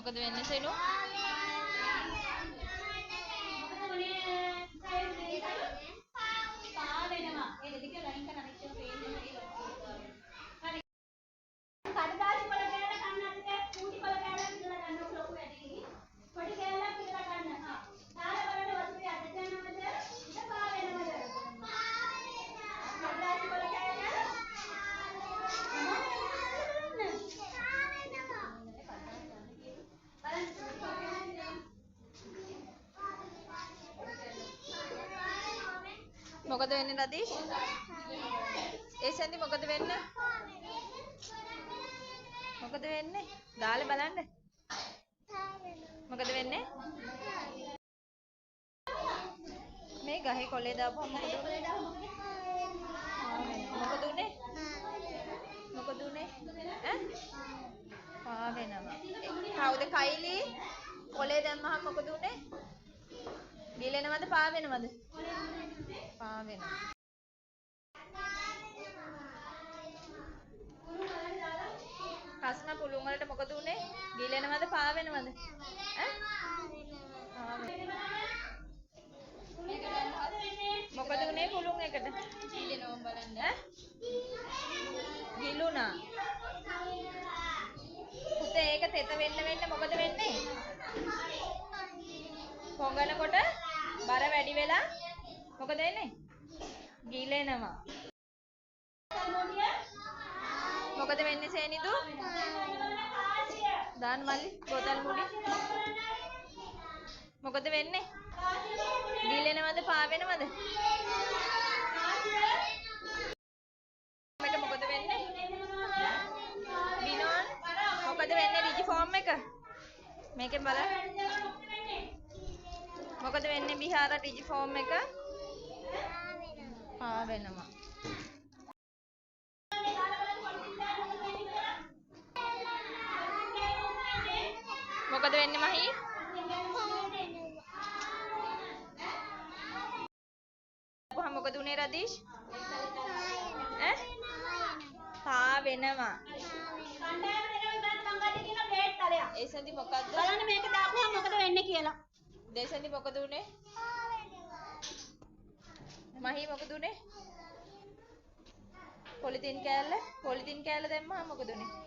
මොකද වෙන්නේ සෙනු? මොකද වෙන්නේ රදීෂ්? ඒ සෙන්දි මොකද වෙන්නේ? මොකද වෙන්නේ? දාලා බලන්න. මොකද වෙන්නේ? මේ ගහේ කොලේ දාපුවම මොකද උනේ? මොකද උනේ? ඈ? පා වෙනවා. කවුද කයිලි? කොලේ දැම්මහම මොකද උනේ? ගිලෙනවද පා වෙනවද? පා වෙනවා. කස්න පුළුන් වලට මොකද උනේ? ගිලෙනවද පා වෙනවද? ඈ? පා වෙනවා. මොකද උනේ පුළුන් එකට? ගිලෙනවා බලන්න. ඈ? ගිලුණා. පුතේ ඒක තෙත වෙන්න මොකද වෙන්නේ? පොඟනකොට බර වැඩි වෙලා මොකද වෙන්නේ? ගිලෙනවා. මොකද වෙන්නේ සේනිදු? දාන්න මල්ලි බෝතල් මුඩි. මොකද වෙන්නේ? ගිලෙනවද පා වෙනවද? මේක මොකද වෙන්නේ? බිනෝන් මොකද වෙන්නේ රිජි ෆෝම් එක? මේකෙන් බලන්න. මොකද වෙන්නේ බිහාර රිජි ෆෝම් එක? පා වෙනවා. මොකද වෙන්නේ මහී? කොහොම මොකද උනේ රදීෂ්? ඈ? පා වෙනවා. ඒ සඳි මොකද්ද? බලන්න මේක දාපුවම මොකද වෙන්නේ කියලා. දේශන්දි මොකද උනේ? මහී මොකද උනේ? පොලිතින් කෑල්ල දැම්මම මොකද උනේ?